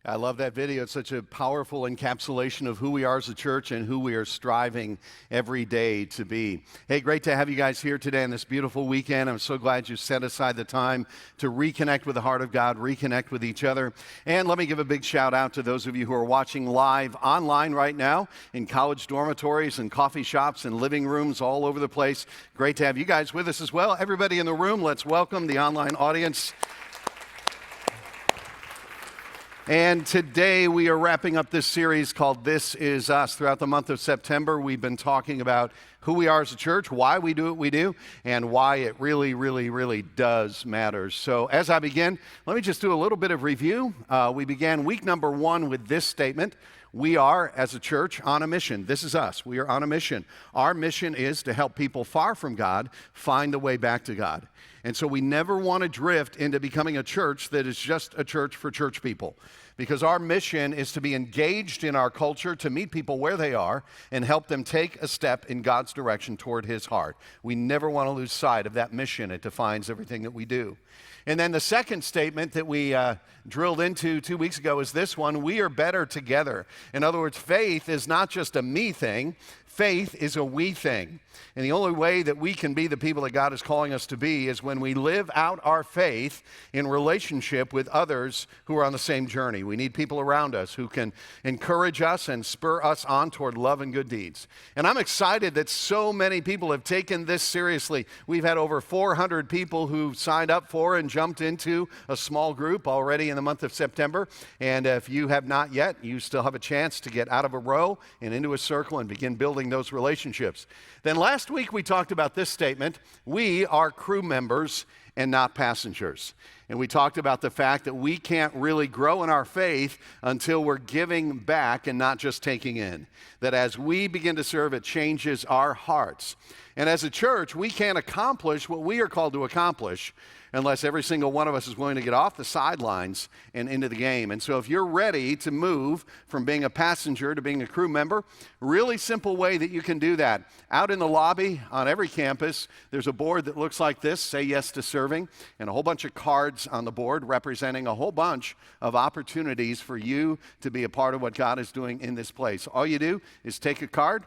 I love that video. It's such a powerful encapsulation of who we are as a church and who we are striving every day to be. Hey, great to have you guys here today on this beautiful weekend. I'm so glad you set aside the time to reconnect with the heart of God, reconnect with each other. And let me give a big shout out to those of you who are watching live online right now in college dormitories and coffee shops and living rooms all over the place. Great to have you guys with us as well. Everybody in the room, let's welcome the online audience. And today we are wrapping up this series called This Is Us. Throughout the month of September, we've been talking about who we are as a church, why we do what we do, and why it really does matter. So as I begin, let me just do a little bit of review. We began week number 1 with this statement. We are, as a church, on a mission. This is us. We are on a mission. Our mission is to help people far from God find the way back to God. And so we never want to drift into becoming a church that is just a church for church people, because our mission is to be engaged in our culture, to meet people where they are and help them take a step in God's direction toward His heart. We never want to lose sight of that mission. It defines everything that we do. And then the second statement that we drilled into 2 weeks ago is this one: we are better together. In other words, faith is not just a me thing. Faith is a we thing. And the only way that we can be the people that God is calling us to be is when we live out our faith in relationship with others who are on the same journey. We need people around us who can encourage us and spur us on toward love and good deeds. And I'm excited that so many people have taken this seriously. We've had over 400 people who signed up for and jumped into a small group already in the month of September. And if you have not yet, you still have a chance to get out of a row and into a circle and begin building those relationships. Then last week we talked about this statement: we are crew members and not passengers. And we talked about the fact that we can't really grow in our faith until we're giving back and not just taking in. That as we begin to serve, it changes our hearts. And as a church, we can't accomplish what we are called to accomplish unless every single one of us is willing to get off the sidelines and into the game. And so if you're ready to move from being a passenger to being a crew member, really simple way that you can do that. Out in the lobby on every campus, there's a board that looks like this: Say Yes to Serving, and a whole bunch of cards on the board representing a whole bunch of opportunities for you to be a part of what God is doing in this place. All you do is take a card,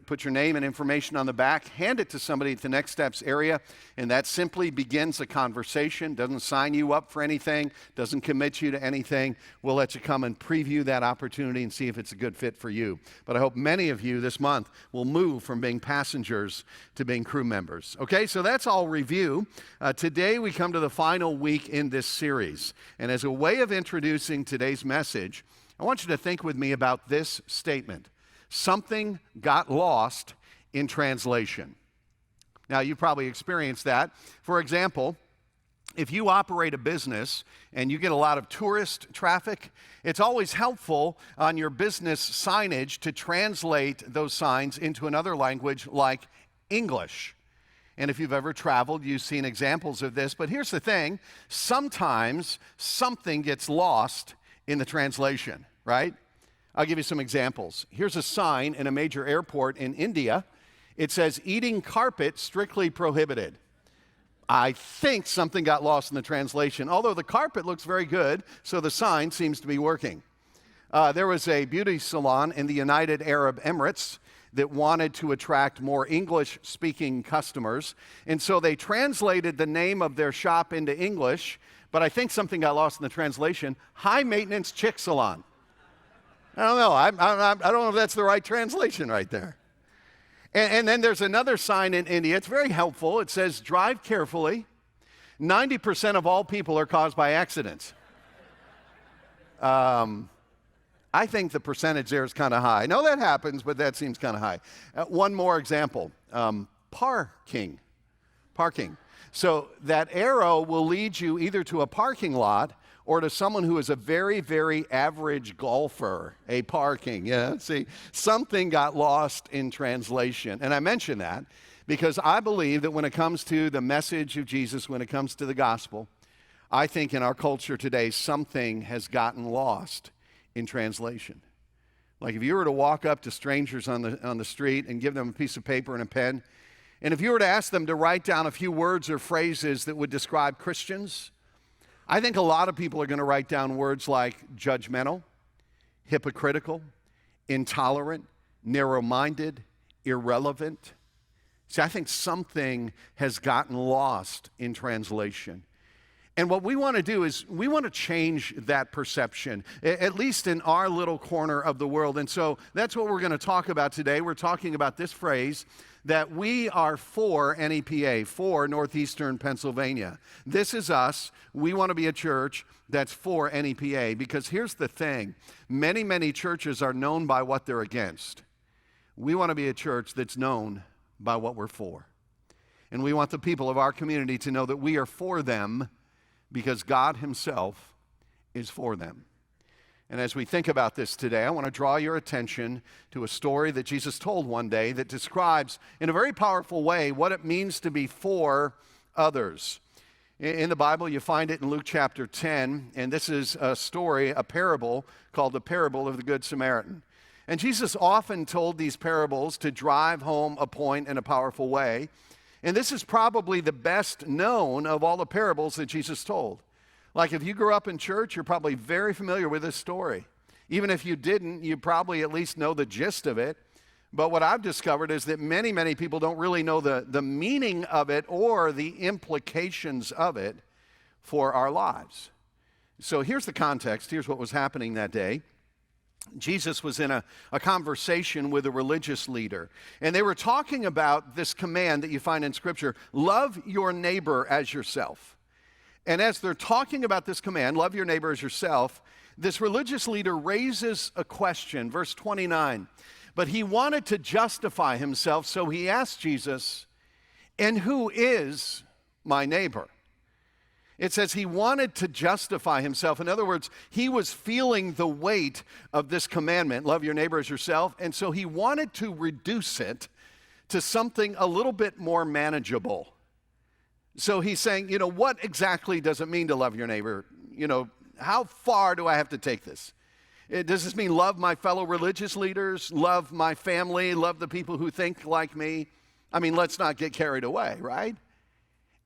put your name and information on the back, hand it to somebody at the Next Steps area, and that simply begins a conversation. Doesn't sign you up for anything, doesn't commit you to anything. We'll let you come and preview that opportunity and see if it's a good fit for you. But I hope many of you this month will move from being passengers to being crew members. Okay, so that's all review. Today we come to the final week in this series. And as a way of introducing today's message, I want you to think with me about this statement: something got lost in translation. Now, you probably experienced that. For example, if you operate a business and you get a lot of tourist traffic, it's always helpful on your business signage to translate those signs into another language like English. And if you've ever traveled, you've seen examples of this. But here's the thing: sometimes something gets lost in the translation, right? I'll give you some examples. Here's a sign in a major airport in India. It says, "Eating carpet strictly prohibited." I think something got lost in the translation, although the carpet looks very good, so the sign seems to be working. There was a beauty salon in the United Arab Emirates that wanted to attract more English-speaking customers, and so they translated the name of their shop into English, but I think something got lost in the translation: High Maintenance Chick Salon. I don't know. I don't know if that's the right translation right there. And then there's another sign in India. It's very helpful. It says, "Drive carefully. 90% of all people are caused by accidents." I think the percentage there is kind of high. No, that happens, but that seems kind of high. One more example. Parking. So that arrow will lead you either to a parking lot or to someone who is a very average golfer, a parking. Yeah, see, something got lost in translation. And I mention that because I believe that when it comes to the message of Jesus, when it comes to the gospel, I think in our culture today, something has gotten lost in translation. Like if you were to walk up to strangers on the street and give them a piece of paper and a pen, and if you were to ask them to write down a few words or phrases that would describe Christians, I think a lot of people are going to write down words like judgmental, hypocritical, intolerant, narrow-minded, irrelevant. See, I think something has gotten lost in translation. And what we want to do is we want to change that perception, at least in our little corner of the world. And so that's what we're going to talk about today. We're talking about this phrase that we are for NEPA, for Northeastern Pennsylvania. This is us. We want to be a church that's for NEPA, because here's the thing. Many, many churches are known by what they're against. We want to be a church that's known by what we're for. And we want the people of our community to know that we are for them because God himself is for them. And as we think about this today, I want to draw your attention to a story that Jesus told one day that describes in a very powerful way what it means to be for others. In the Bible, you find it in Luke chapter 10, and this is a story, a parable called the parable of the Good Samaritan. And Jesus often told these parables to drive home a point in a powerful way. And this is probably the best known of all the parables that Jesus told. Like if you grew up in church, you're probably very familiar with this story. Even if you didn't, you probably at least know the gist of it. But what I've discovered is that many, many people don't really know the meaning of it or the implications of it for our lives. So here's the context. Here's what was happening that day. Jesus was in a conversation with a religious leader, and they were talking about this command that you find in Scripture, love your neighbor as yourself. And as they're talking about this command, love your neighbor as yourself, this religious leader raises a question, verse 29. But he wanted to justify himself, so he asked Jesus, and who is my neighbor? It says he wanted to justify himself. In other words, he was feeling the weight of this commandment, love your neighbor as yourself, and so he wanted to reduce it to something a little bit more manageable. So he's saying, what exactly does it mean to love your neighbor? How far do I have to take this? Does this mean love my fellow religious leaders, love my family, love the people who think like me? I mean, let's not get carried away, right?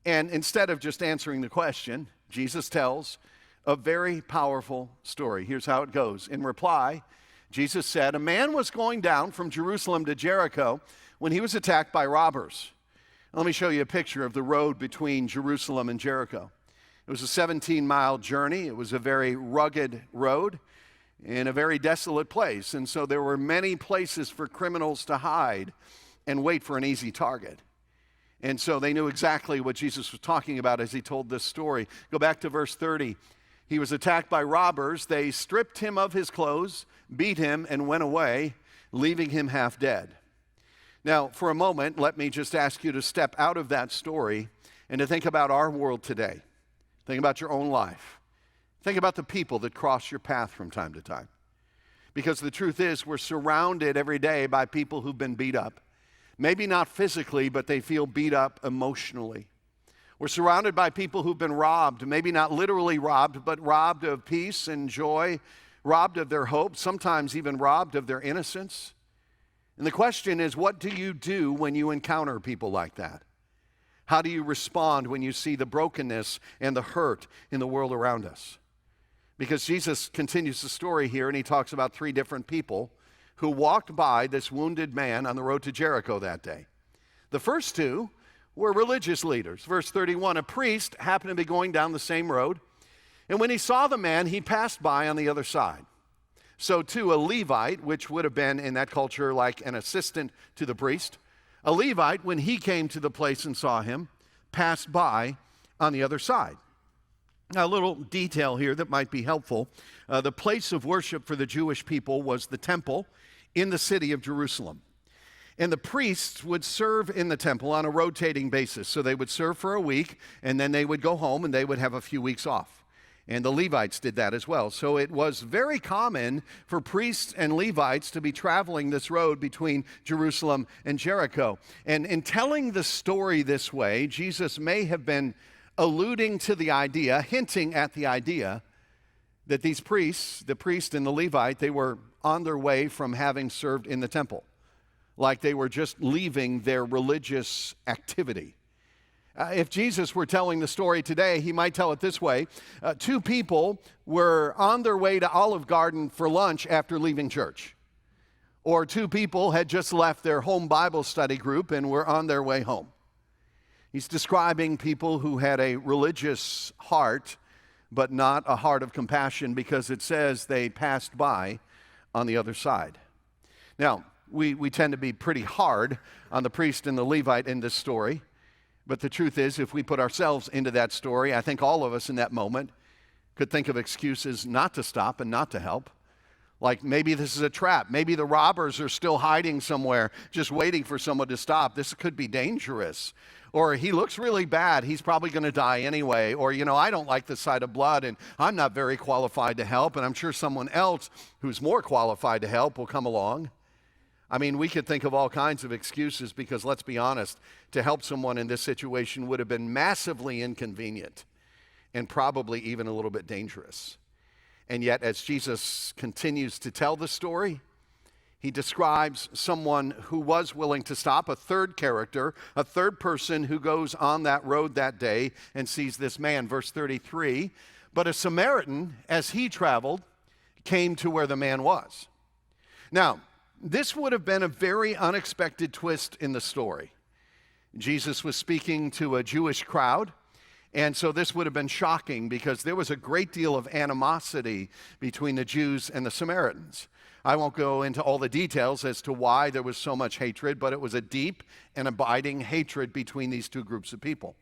And instead of just answering the question, Jesus tells a very powerful story. Here's how it goes. In reply, Jesus said, a man was going down from Jerusalem to Jericho when he was attacked by robbers. Let me show you a picture of the road between Jerusalem and Jericho. It was a 17-mile journey. It was a very rugged road in a very desolate place. And so there were many places for criminals to hide and wait for an easy target. And so they knew exactly what Jesus was talking about as he told this story. Go back to verse 30. He was attacked by robbers. They stripped him of his clothes, beat him, and went away, leaving him half dead. Now, for a moment, let me just ask you to step out of that story and to think about our world today. Think about your own life. Think about the people that cross your path from time to time. Because the truth is, we're surrounded every day by people who've been beat up. Maybe not physically, but they feel beat up emotionally. We're surrounded by people who've been robbed, maybe not literally robbed, but robbed of peace and joy, robbed of their hope, sometimes even robbed of their innocence. And the question is, what do you do when you encounter people like that? How do you respond when you see the brokenness and the hurt in the world around us? Because Jesus continues the story here, and he talks about three different people who walked by this wounded man on the road to Jericho that day. The first two were religious leaders. Verse 31, a priest happened to be going down the same road, and when he saw the man, he passed by on the other side. So too, a Levite, which would have been in that culture like an assistant to the priest, a Levite, when he came to the place and saw him, passed by on the other side. Now, a little detail here that might be helpful. The place of worship for the Jewish people was the temple in the city of Jerusalem. And the priests would serve in the temple on a rotating basis. So they would serve for a week, and then they would go home, and they would have a few weeks off. And the Levites did that as well. So it was very common for priests and Levites to be traveling this road between Jerusalem and Jericho. And in telling the story this way, Jesus may have been alluding to the idea, hinting at the idea, that these priests, the priest and the Levite, they were on their way from having served in the temple, like they were just leaving their religious activity. If Jesus were telling the story today, he might tell it this way. Two people were on their way to Olive Garden for lunch after leaving church. Or two people had just left their home Bible study group and were on their way home. He's describing people who had a religious heart, but not a heart of compassion, because it says they passed by on the other side. Now, we tend to be pretty hard on the priest and the Levite in this story. But the truth is, if we put ourselves into that story, I think all of us in that moment could think of excuses not to stop and not to help. Like maybe this is a trap. Maybe the robbers are still hiding somewhere, just waiting for someone to stop. This could be dangerous. Or he looks really bad. He's probably going to die anyway. Or, I don't like the sight of blood, and I'm not very qualified to help, and I'm sure someone else who's more qualified to help will come along. I mean, we could think of all kinds of excuses because, let's be honest, to help someone in this situation would have been massively inconvenient and probably even a little bit dangerous. And yet, as Jesus continues to tell the story, he describes someone who was willing to stop, a third character, a third person who goes on that road that day and sees this man. Verse 33, but a Samaritan, as he traveled, came to where the man was. Now, this would have been a very unexpected twist in the story. Jesus was speaking to a Jewish crowd, and so this would have been shocking because there was a great deal of animosity between the Jews and the Samaritans. I won't go into all the details as to why there was so much hatred, but it was a deep and abiding hatred between these two groups of people.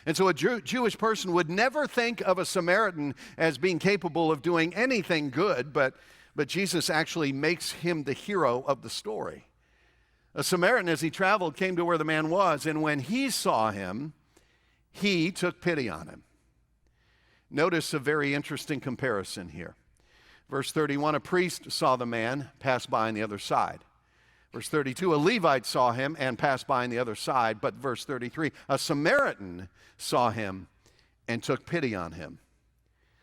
And so a Jewish person would never think of a Samaritan as being capable of doing anything good, but Jesus actually makes him the hero of the story. A Samaritan, as he traveled, came to where the man was, and when he saw him, he took pity on him. Notice a very interesting comparison here. Verse 31, a priest saw the man pass by on the other side. Verse 32, a Levite saw him and passed by on the other side. But verse 33, a Samaritan saw him and took pity on him.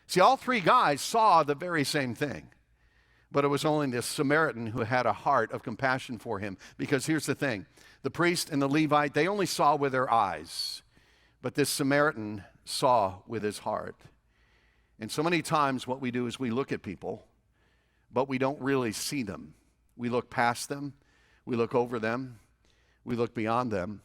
See, all three guys saw the very same thing. But it was only this Samaritan who had a heart of compassion for him. Because here's the thing. The priest and the Levite, they only saw with their eyes. But this Samaritan saw with his heart. And so many times what we do is we look at people, but we don't really see them. We look past them. We look over them. We look beyond them.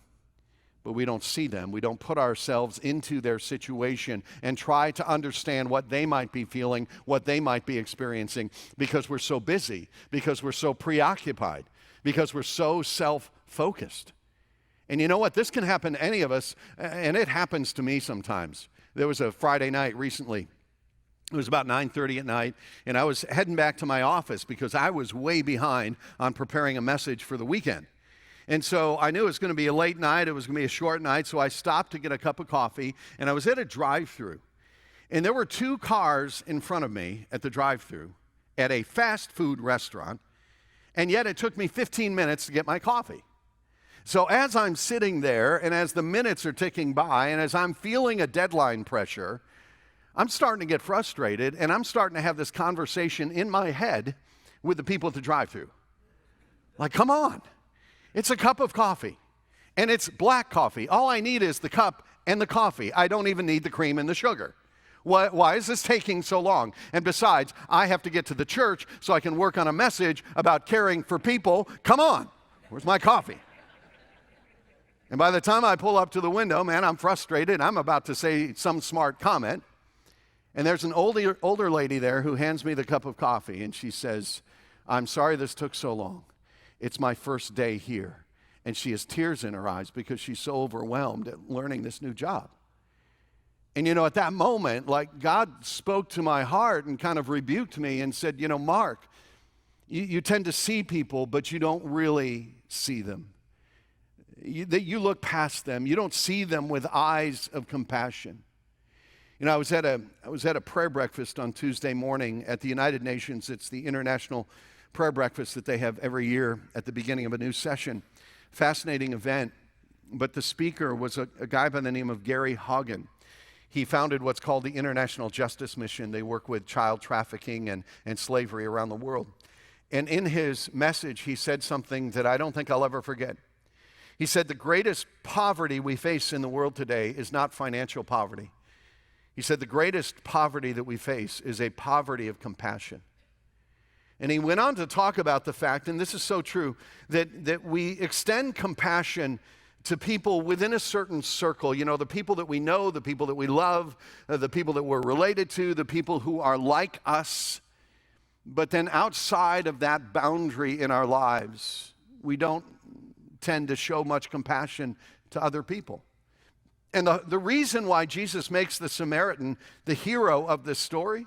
But we don't see them. We don't put ourselves into their situation and try to understand what they might be feeling, what they might be experiencing, because we're so busy, because we're so preoccupied, because we're so self-focused. And you know what? This can happen to any of us, and it happens to me sometimes. There was a Friday night recently. It was about 9:30 at night, and I was heading back to my office because I was way behind on preparing a message for the weekend. And so I knew it was going to be a late night, it was going to be a short night, so I stopped to get a cup of coffee, and I was at a drive-thru. And there were two cars in front of me at the drive-thru at a fast food restaurant, and yet it took me 15 minutes to get my coffee. So as I'm sitting there, and as the minutes are ticking by, and as I'm feeling a deadline pressure, I'm starting to get frustrated, and I'm starting to have this conversation in my head with the people at the drive-thru. Like, come on. It's a cup of coffee, and it's black coffee. All I need is the cup and the coffee. I don't even need the cream and the sugar. Why is this taking so long? And besides, I have to get to the church so I can work on a message about caring for people. Come on. Where's my coffee? And by the time I pull up to the window, man, I'm frustrated. I'm about to say some smart comment. And there's an older lady there who hands me the cup of coffee, and she says, I'm sorry this took so long. It's my first day here. And she has tears in her eyes because she's so overwhelmed at learning this new job. And at that moment, like God spoke to my heart and kind of rebuked me and said, Mark, you tend to see people, but you don't really see them. You look past them. You don't see them with eyes of compassion. I was at a prayer breakfast on Tuesday morning at the United Nations. It's the international prayer breakfast that they have every year at the beginning of a new session. Fascinating event. But the speaker was a guy by the name of Gary Haugen. He founded what's called the International Justice Mission. They work with child trafficking and slavery around the world. And in his message, he said something that I don't think I'll ever forget. He said the greatest poverty we face in the world today is not financial poverty. He said the greatest poverty that we face is a poverty of compassion. And he went on to talk about the fact, and this is so true, that we extend compassion to people within a certain circle. You know, the people that we know, the people that we love, the people that we're related to, the people who are like us. But then outside of that boundary in our lives, we don't tend to show much compassion to other people. And the reason why Jesus makes the Samaritan the hero of this story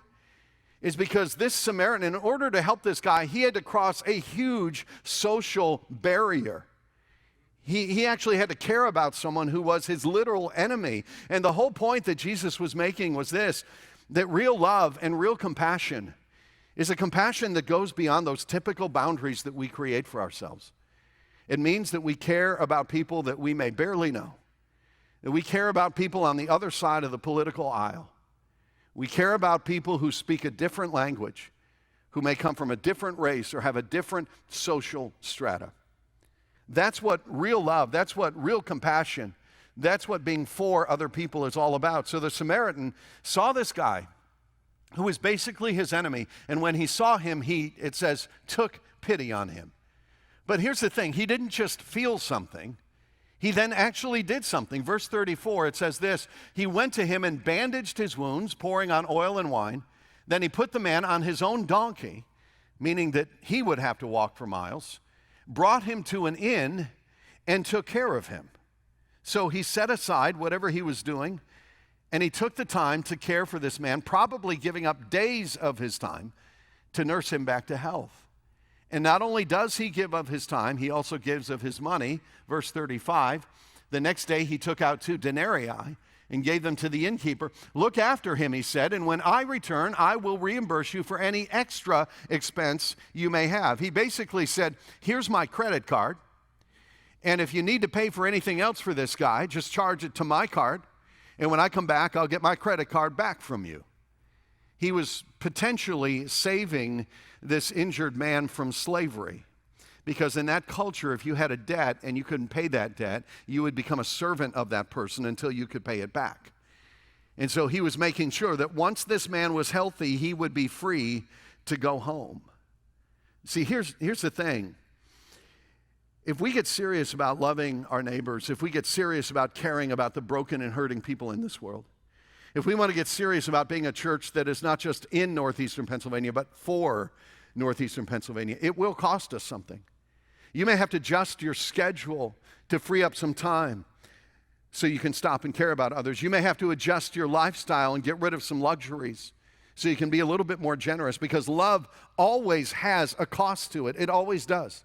is because this Samaritan, in order to help this guy, he had to cross a huge social barrier. He actually had to care about someone who was his literal enemy. And the whole point that Jesus was making was this, that real love and real compassion is a compassion that goes beyond those typical boundaries that we create for ourselves. It means that we care about people that we may barely know, that we care about people on the other side of the political aisle. We care about people who speak a different language, who may come from a different race or have a different social strata. That's what real love, that's what real compassion, that's what being for other people is all about. So the Samaritan saw this guy who was basically his enemy, and when he saw him, it says, took pity on him. But here's the thing, he didn't just feel something, he then actually did something. Verse 34, it says this, he went to him and bandaged his wounds, pouring on oil and wine. Then he put the man on his own donkey, meaning that he would have to walk for miles, brought him to an inn, and took care of him. So he set aside whatever he was doing, and he took the time to care for this man, probably giving up days of his time to nurse him back to health. And not only does he give of his time, he also gives of his money. Verse 35, the next day he took out 2 denarii and gave them to the innkeeper. Look after him, he said, and when I return, I will reimburse you for any extra expense you may have. He basically said, here's my credit card, and if you need to pay for anything else for this guy, just charge it to my card, and when I come back, I'll get my credit card back from you. He was potentially saving this injured man from slavery. Because in that culture, if you had a debt and you couldn't pay that debt, you would become a servant of that person until you could pay it back. And so he was making sure that once this man was healthy, he would be free to go home. See, here's the thing. If we get serious about loving our neighbors, if we get serious about caring about the broken and hurting people in this world, if we want to get serious about being a church that is not just in northeastern Pennsylvania, but for northeastern Pennsylvania, it will cost us something. You may have to adjust your schedule to free up some time so you can stop and care about others. You may have to adjust your lifestyle and get rid of some luxuries so you can be a little bit more generous, because love always has a cost to it. It always does.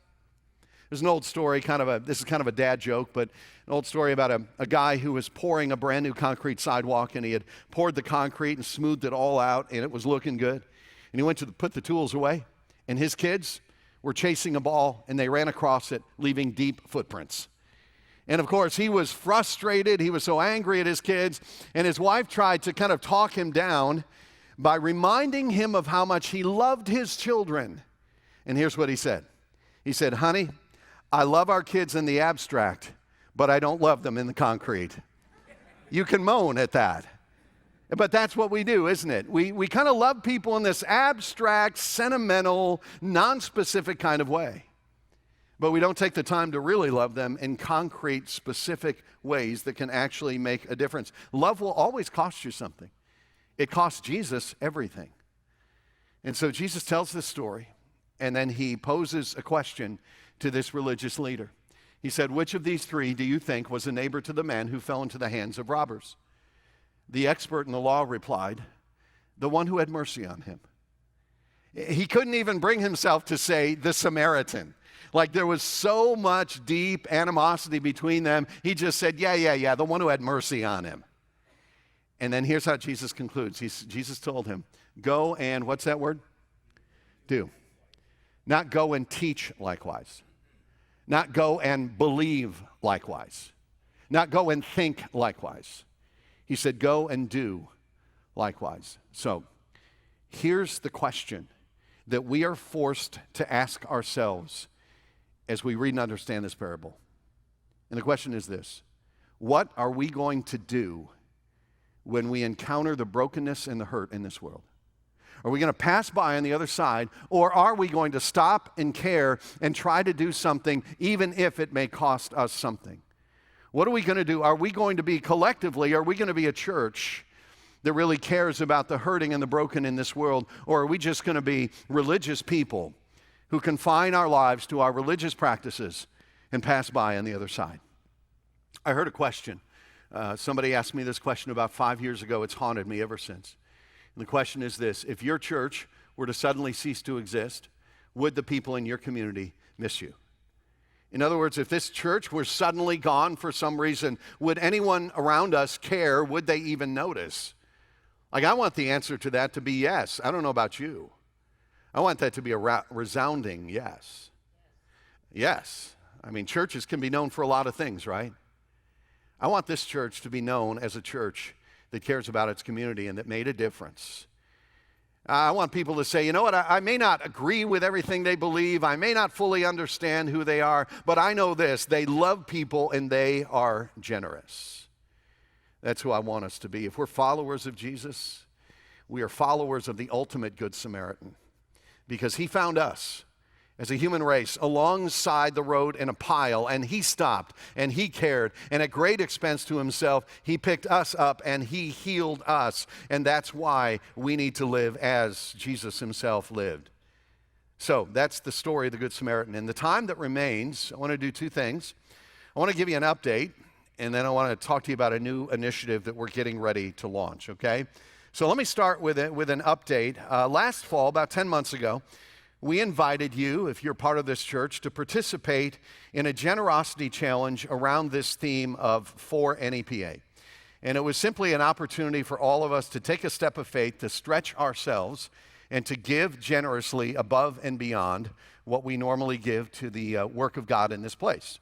There's an old story, this is kind of a dad joke, but an old story about a guy who was pouring a brand new concrete sidewalk, and he had poured the concrete and smoothed it all out, and it was looking good. And he went to put the tools away, and his kids were chasing a ball, and they ran across it, leaving deep footprints. And of course, he was frustrated. He was so angry at his kids, and his wife tried to kind of talk him down by reminding him of how much he loved his children. And here's what he said. He said, honey, I love our kids in the abstract, but I don't love them in the concrete. You can moan at that. But that's what we do, isn't it? We kind of love people in this abstract, sentimental, non-specific kind of way. But we don't take the time to really love them in concrete, specific ways that can actually make a difference. Love will always cost you something. It cost Jesus everything. And so Jesus tells this story, and then he poses a question to this religious leader. He said, which of these 3 do you think was a neighbor to the man who fell into the hands of robbers? The expert in the law replied, the one who had mercy on him. He couldn't even bring himself to say the Samaritan. Like there was so much deep animosity between them. He just said, yeah, the one who had mercy on him. And then here's how Jesus concludes. Jesus told him, go and, what's that word? Do. Not go and teach likewise. Not go and believe likewise. Not go and think likewise. He said, go and do likewise. So here's the question that we are forced to ask ourselves as we read and understand this parable. And the question is this: what are we going to do when we encounter the brokenness and the hurt in this world? Are we going to pass by on the other side, or are we going to stop and care and try to do something even if it may cost us something? What are we going to do? Are we going to be collectively, are we going to be a church that really cares about the hurting and the broken in this world, or are we just going to be religious people who confine our lives to our religious practices and pass by on the other side? I heard a question. Somebody asked me this question about 5 years ago. It's haunted me ever since. And the question is this: if your church were to suddenly cease to exist, would the people in your community miss you? In other words, if this church were suddenly gone for some reason, would anyone around us care? Would they even notice? Like, I want the answer to that to be yes. I don't know about you. I want that to be a resounding yes. Yes. I mean, churches can be known for a lot of things, right? I want this church to be known as a church that cares about its community and that made a difference. I want people to say, you know what, I may not agree with everything they believe, I may not fully understand who they are, but I know this: they love people and they are generous. That's who I want us to be. If we're followers of Jesus, we are followers of the ultimate Good Samaritan, because he found us as a human race alongside the road in a pile, and he stopped and he cared, and at great expense to himself, he picked us up and he healed us. And that's why we need to live as Jesus himself lived. So that's the story of the Good Samaritan. In the time that remains, I want to do two things. I want to give you an update, and then I want to talk to you about a new initiative that we're getting ready to launch, okay? So let me start with an update. Last fall, about 10 months ago, we invited you, if you're part of this church, to participate in a generosity challenge around this theme of for NEPA. And it was simply an opportunity for all of us to take a step of faith, to stretch ourselves, and to give generously above and beyond what we normally give to the work of God in this place.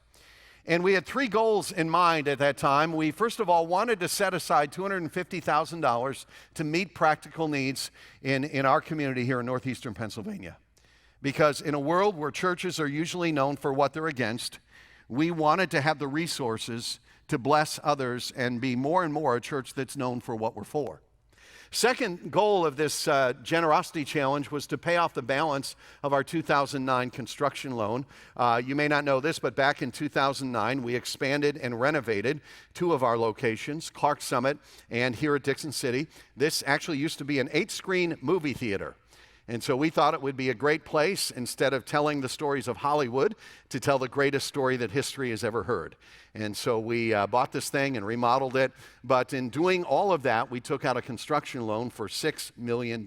And we had three goals in mind at that time. We, first of all, wanted to set aside $250,000 to meet practical needs in our community here in northeastern Pennsylvania. Because in a world where churches are usually known for what they're against, we wanted to have the resources to bless others and be more and more a church that's known for what we're for. Second goal of this generosity challenge was to pay off the balance of our 2009 construction loan. You may not know this, but back in 2009, we expanded and renovated two of our locations, Clark Summit and here at Dixon City. This actually used to be an 8-screen movie theater. And so we thought it would be a great place, instead of telling the stories of Hollywood, to tell the greatest story that history has ever heard. And so we bought this thing and remodeled it. But in doing all of that, we took out a construction loan for $6 million.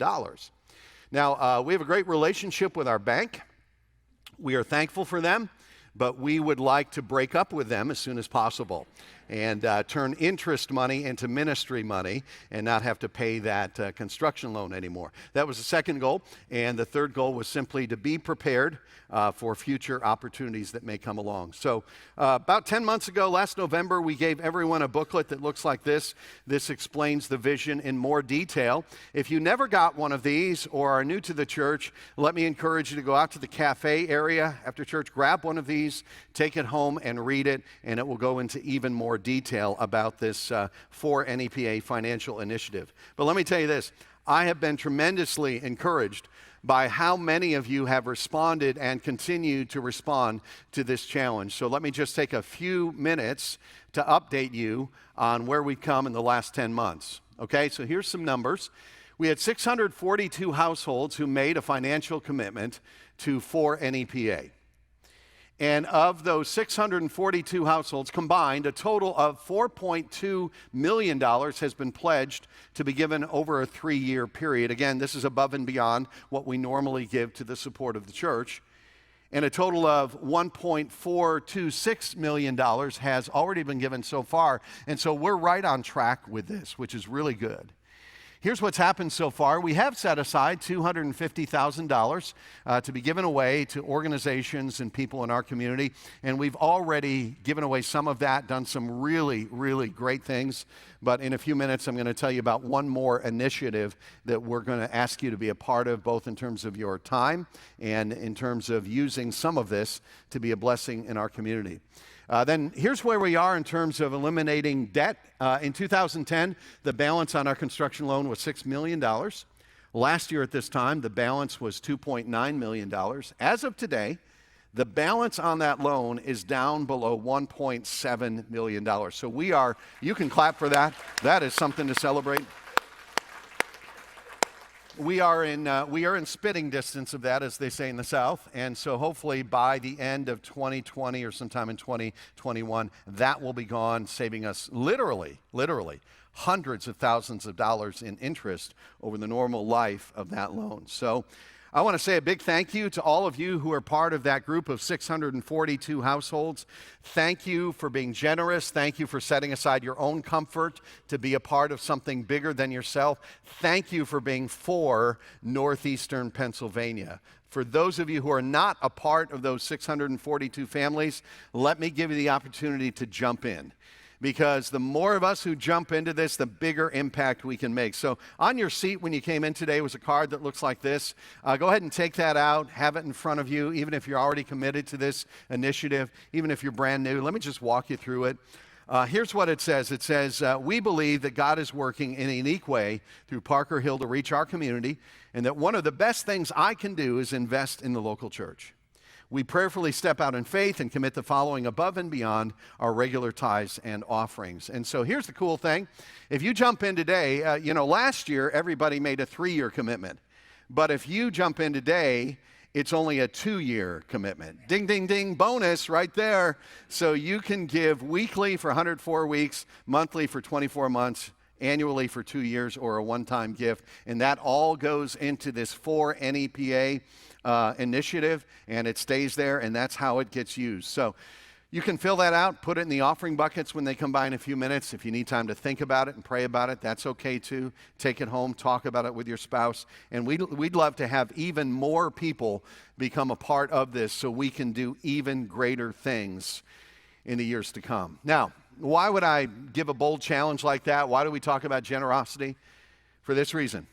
Now, we have a great relationship with our bank. We are thankful for them, but we would like to break up with them as soon as possible and turn interest money into ministry money and not have to pay that construction loan anymore. That was the second goal. And the third goal was simply to be prepared for future opportunities that may come along. So about 10 months ago, last November, we gave everyone a booklet that looks like this. This explains the vision in more detail. If you never got one of these or are new to the church, let me encourage you to go out to the cafe area after church, grab one of these, take it home and read it, and it will go into even more detail about this for NEPA financial initiative. But let me tell you this, I have been tremendously encouraged by how many of you have responded and continue to respond to this challenge. So let me just take a few minutes to update you on where we've come in the last 10 months. Okay, so here's some numbers. We had 642 households who made a financial commitment to for NEPA. And of those 642 households combined, a total of $4.2 million has been pledged to be given over a 3-year period. Again, this is above and beyond what we normally give to the support of the church. And a total of $1.426 million has already been given so far. And so we're right on track with this, which is really good. Here's what's happened so far. We have set aside $250,000 to be given away to organizations and people in our community, and we've already given away some of that, done some really, really great things. But in a few minutes, I'm going to tell you about one more initiative that we're going to ask you to be a part of, both in terms of your time and in terms of using some of this to be a blessing in our community. Then here's where we are in terms of eliminating debt. In 2010, the balance on our construction loan was $6 million. Last year at this time, the balance was $2.9 million. As of today, the balance on that loan is down below $1.7 million. So you can clap for that. That is something to celebrate. We are in spitting distance of that, as they say in the South, and so hopefully by the end of 2020 or sometime in 2021, that will be gone, saving us literally hundreds of thousands of dollars in interest over the normal life of that loan. So I want to say a big thank you to all of you who are part of that group of 642 households. Thank you for being generous. Thank you for setting aside your own comfort to be a part of something bigger than yourself. Thank you for being for Northeastern Pennsylvania. For those of you who are not a part of those 642 families, let me give you the opportunity to jump in. Because the more of us who jump into this, the bigger impact we can make. So on your seat when you came in today was a card that looks like this. Go ahead and take that out, have it in front of you, even if you're already committed to this initiative, even if you're brand new. Let me just walk you through it. Here's what it says. It says, we believe that God is working in a unique way through Parker Hill to reach our community, and that one of the best things I can do is invest in the local church. We prayerfully step out in faith and commit the following above and beyond our regular tithes and offerings. And so here's the cool thing. If you jump in today, last year everybody made a 3-year commitment. But if you jump in today, it's only a 2-year commitment. Ding, ding, ding, bonus right there. So you can give weekly for 104 weeks, monthly for 24 months, annually for 2 years, or a one-time gift. And that all goes into this 4 NEPA initiative, and it stays there, and that's how it gets used. So you can fill that out, put it in the offering buckets when they come by in a few minutes. If you need time to think about it and pray about it, that's okay too. Take it home, talk about it with your spouse, and we'd love to have even more people become a part of this so we can do even greater things in the years to come. Now, why would I give a bold challenge like that? Why do we talk about generosity? For this reason.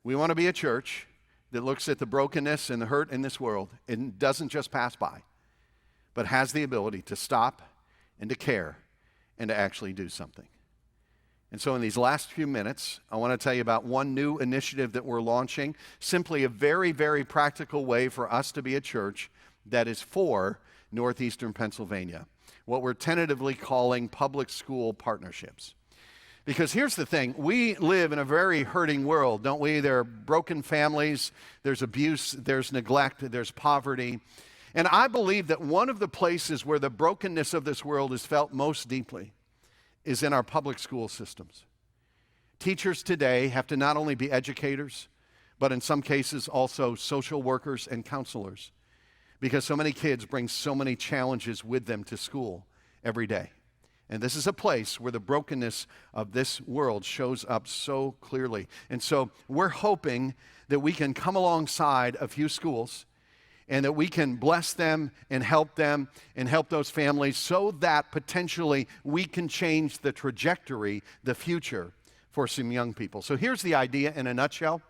We want to be a church that looks at the brokenness and the hurt in this world and doesn't just pass by, but has the ability to stop and to care and to actually do something. And so in these last few minutes, I want to tell you about one new initiative that we're launching, simply a very, very practical way for us to be a church that is for Northeastern Pennsylvania, what we're tentatively calling public school partnerships. Because here's the thing, we live in a very hurting world, don't we? There are broken families, there's abuse, there's neglect, there's poverty. And I believe that one of the places where the brokenness of this world is felt most deeply is in our public school systems. Teachers today have to not only be educators, but in some cases also social workers and counselors, because so many kids bring so many challenges with them to school every day. And this is a place where the brokenness of this world shows up so clearly. And so we're hoping that we can come alongside a few schools and that we can bless them and help those families so that potentially we can change the trajectory, the future for some young people. So here's the idea in a nutshell.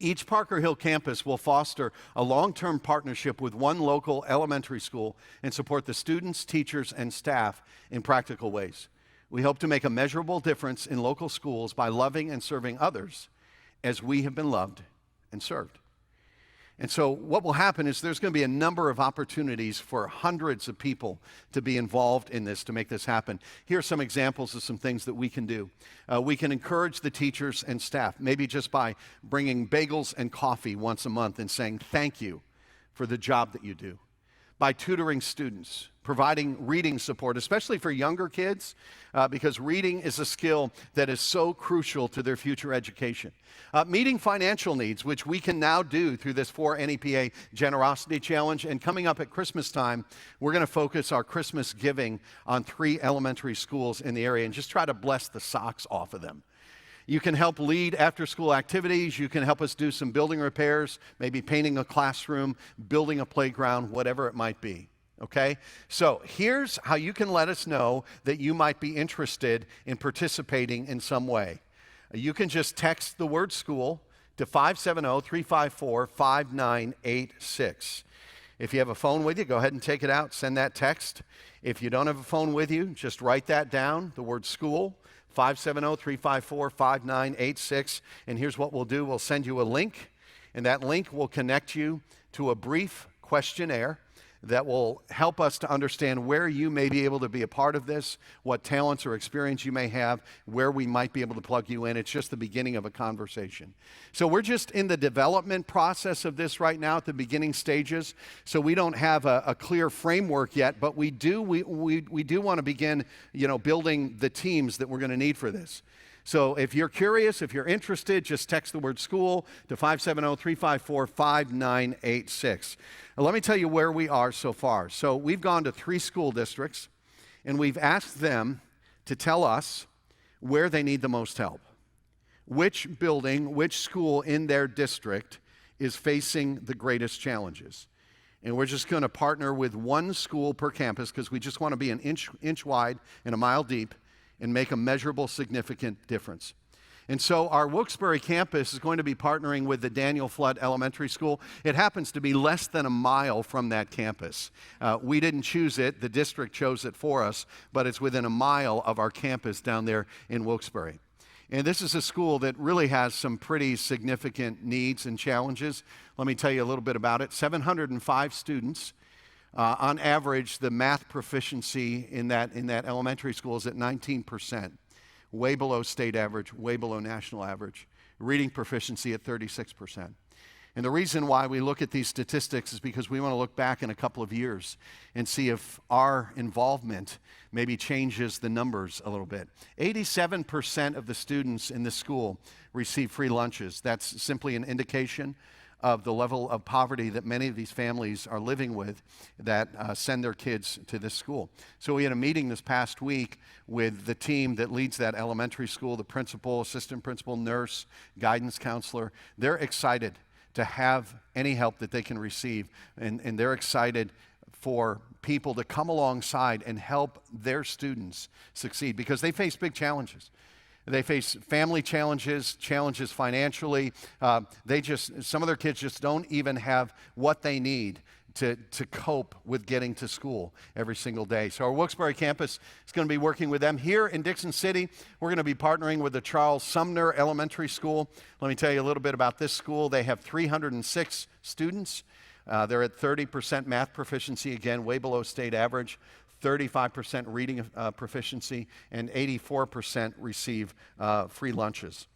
Each Parker Hill campus will foster a long-term partnership with one local elementary school and support the students, teachers, and staff in practical ways. We hope to make a measurable difference in local schools by loving and serving others as we have been loved and served. And so what will happen is there's going to be a number of opportunities for hundreds of people to be involved in this, to make this happen. Here are some examples of some things that we can do. We can encourage the teachers and staff, maybe just by bringing bagels and coffee once a month and saying thank you for the job that you do. By tutoring students, providing reading support, especially for younger kids, because reading is a skill that is so crucial to their future education. Meeting financial needs, which we can now do through this 4 NEPA Generosity Challenge. And coming up at Christmas time, we're going to focus our Christmas giving on 3 elementary schools in the area and just try to bless the socks off of them. You can help lead after-school activities. You can help us do some building repairs, maybe painting a classroom, building a playground, whatever it might be. Okay? So here's how you can let us know that you might be interested in participating in some way. You can just text the word school to 570-354-5986. If you have a phone with you, go ahead and take it out, send that text. If you don't have a phone with you, just write that down, the word school, 570-354-5986. And here's what we'll do. We'll send you a link, and that link will connect you to a brief questionnaire that will help us to understand where you may be able to be a part of this, what talents or experience you may have, where we might be able to plug you in. It's just the beginning of a conversation. So we're just in the development process of this right now at the beginning stages. So we don't have a clear framework yet, but we do want to begin, building the teams that we're going to need for this. So if you're curious, if you're interested, just text the word school to 570-354-5986. Now, let me tell you where we are so far. So we've gone to 3 school districts, and we've asked them to tell us where they need the most help. Which building, which school in their district is facing the greatest challenges. And we're just going to partner with 1 school per campus because we just want to be an inch wide and a mile deep and make a measurable, significant difference. And so our Wilkes-Barre campus is going to be partnering with the Daniel Flood Elementary School. It happens to be less than a mile from that campus. We didn't choose it, the district chose it for us, but it's within a mile of our campus down there in Wilkes-Barre. And this is a school that really has some pretty significant needs and challenges. Let me tell you a little bit about it. 705 students. On average, the math proficiency in that elementary school is at 19%, way below state average, way below national average. Reading proficiency at 36%. And the reason why we look at these statistics is because we want to look back in a couple of years and see if our involvement maybe changes the numbers a little bit. 87% of the students in this school receive free lunches. That's simply an indication of the level of poverty that many of these families are living with that send their kids to this school. So we had a meeting this past week with the team that leads that elementary school, the principal, assistant principal, nurse, guidance counselor. They're excited to have any help that they can receive, and they're excited for people to come alongside and help their students succeed because they face big challenges. They face family challenges financially. Some of their kids just don't even have what they need to cope with getting to school every single day. So our Wilkes-Barre campus is going to be working with them. Here in Dixon City, we're going to be partnering with the Charles Sumner Elementary School. Let me tell you a little bit about this school. They have 306 students. They're at 30% math proficiency, again, way below state average. 35% reading proficiency, and 84% receive free lunches.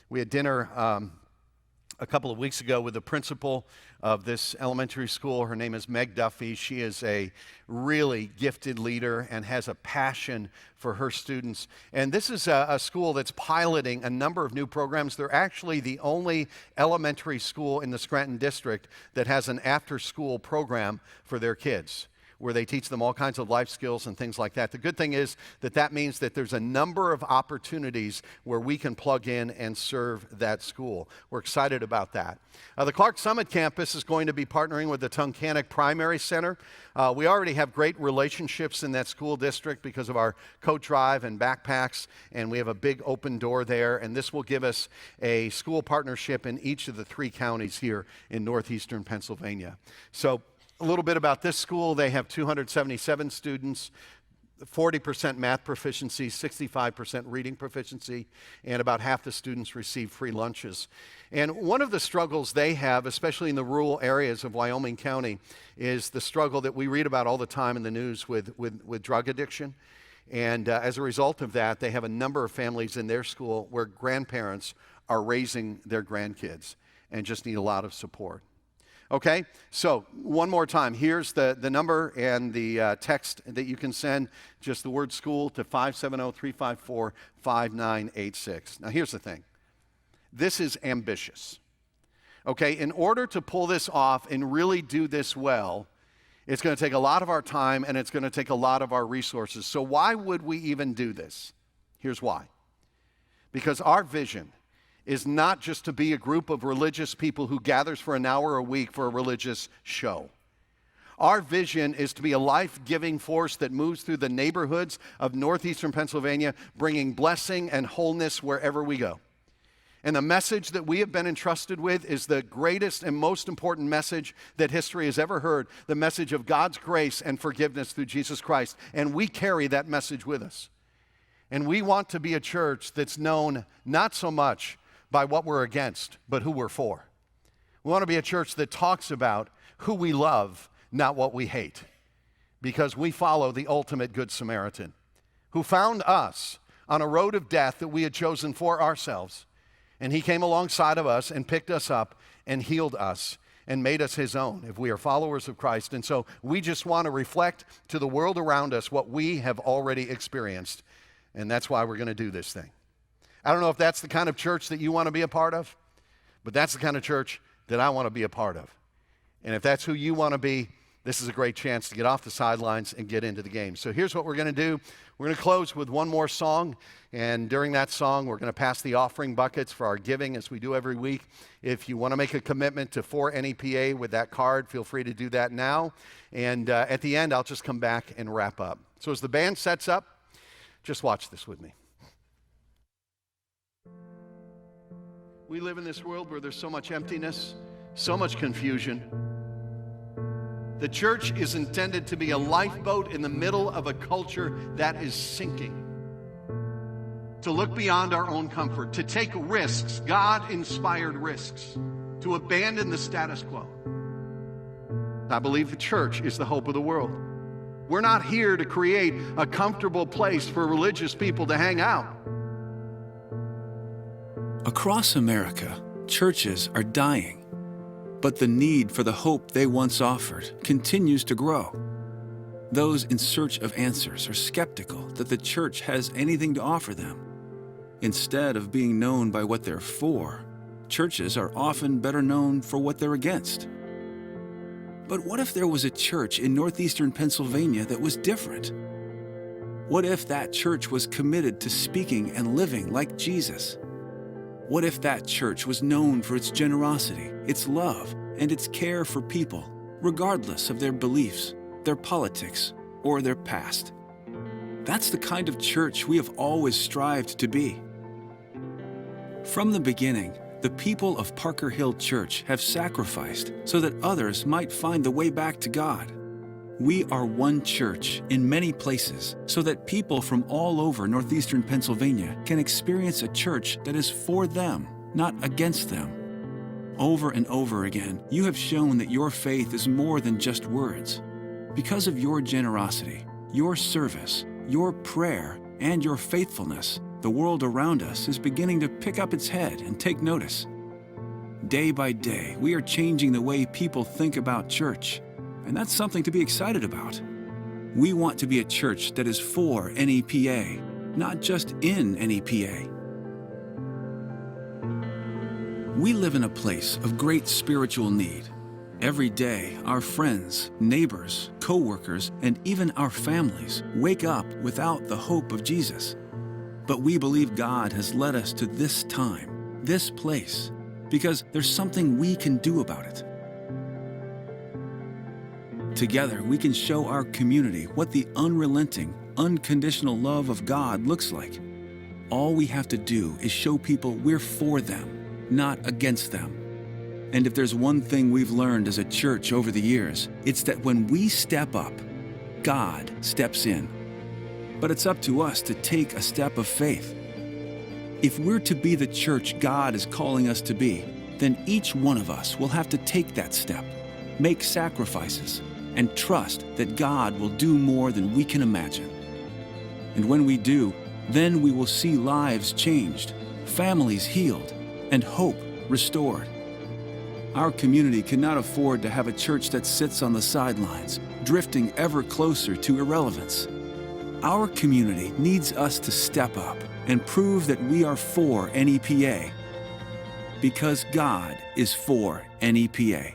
We had dinner a couple of weeks ago with the principal of this elementary school. Her name is Meg Duffy. She is a really gifted leader and has a passion for her students. And this is a school that's piloting a number of new programs. They're actually the only elementary school in the Scranton district that has an after-school program for their kids, where they teach them all kinds of life skills and things like that. The good thing is that means that there's a number of opportunities where we can plug in and serve that school. We're excited about that. The Clark Summit campus is going to be partnering with the Tunkhannock Primary Center. We already have great relationships in that school district because of our coat drive and backpacks, and we have a big open door there, and this will give us a school partnership in each of the 3 counties here in northeastern Pennsylvania. So a little bit about this school. They have 277 students, 40% math proficiency, 65% reading proficiency, and about half the students receive free lunches. And one of the struggles they have, especially in the rural areas of Wyoming County, is the struggle that we read about all the time in the news with drug addiction. And as a result of that, they have a number of families in their school where grandparents are raising their grandkids and just need a lot of support. Okay, so one more time. Here's the number and the text that you can send, just the word school, to 570-354-5986. Now here's the thing. This is ambitious. Okay, in order to pull this off and really do this well, it's going to take a lot of our time and it's going to take a lot of our resources. So why would we even do this? Here's why. Because our vision is not just to be a group of religious people who gathers for an hour a week for a religious show. Our vision is to be a life-giving force that moves through the neighborhoods of northeastern Pennsylvania, bringing blessing and wholeness wherever we go. And the message that we have been entrusted with is the greatest and most important message that history has ever heard, the message of God's grace and forgiveness through Jesus Christ. And we carry that message with us. And we want to be a church that's known not so much by what we're against, but who we're for. We want to be a church that talks about who we love, not what we hate, because we follow the ultimate Good Samaritan who found us on a road of death that we had chosen for ourselves. And he came alongside of us and picked us up and healed us and made us his own if we are followers of Christ. And so we just want to reflect to the world around us what we have already experienced. And that's why we're going to do this thing. I don't know if that's the kind of church that you want to be a part of, but that's the kind of church that I want to be a part of. And if that's who you want to be, this is a great chance to get off the sidelines and get into the game. So here's what we're going to do. We're going to close with one more song, and during that song, we're going to pass the offering buckets for our giving as we do every week. If you want to make a commitment to 4 NEPA with that card, feel free to do that now. And at the end, I'll just come back and wrap up. So as the band sets up, just watch this with me. We live in this world where there's so much emptiness, so much confusion. The church is intended to be a lifeboat in the middle of a culture that is sinking. To look beyond our own comfort, to take risks, God-inspired risks, to abandon the status quo. I believe the church is the hope of the world. We're not here to create a comfortable place for religious people to hang out. Across America, churches are dying. But the need for the hope they once offered continues to grow. Those in search of answers are skeptical that the church has anything to offer them. Instead of being known by what they're for, churches are often better known for what they're against. But what if there was a church in northeastern Pennsylvania that was different? What if that church was committed to speaking and living like Jesus? What if that church was known for its generosity, its love, and its care for people, regardless of their beliefs, their politics, or their past? That's the kind of church we have always strived to be. From the beginning, the people of Parker Hill Church have sacrificed so that others might find the way back to God. We are one church in many places so that people from all over northeastern Pennsylvania can experience a church that is for them, not against them. Over and over again, you have shown that your faith is more than just words. Because of your generosity, your service, your prayer, and your faithfulness, the world around us is beginning to pick up its head and take notice. Day by day, we are changing the way people think about church. And that's something to be excited about. We want to be a church that is for NEPA, not just in NEPA. We live in a place of great spiritual need. Every day, our friends, neighbors, co-workers, and even our families wake up without the hope of Jesus. But we believe God has led us to this time, this place, because there's something we can do about it. Together, we can show our community what the unrelenting, unconditional love of God looks like. All we have to do is show people we're for them, not against them. And if there's one thing we've learned as a church over the years, it's that when we step up, God steps in. But it's up to us to take a step of faith. If we're to be the church God is calling us to be, then each one of us will have to take that step, make sacrifices, and trust that God will do more than we can imagine. And when we do, then we will see lives changed, families healed, and hope restored. Our community cannot afford to have a church that sits on the sidelines, drifting ever closer to irrelevance. Our community needs us to step up and prove that we are for NEPA, because God is for NEPA.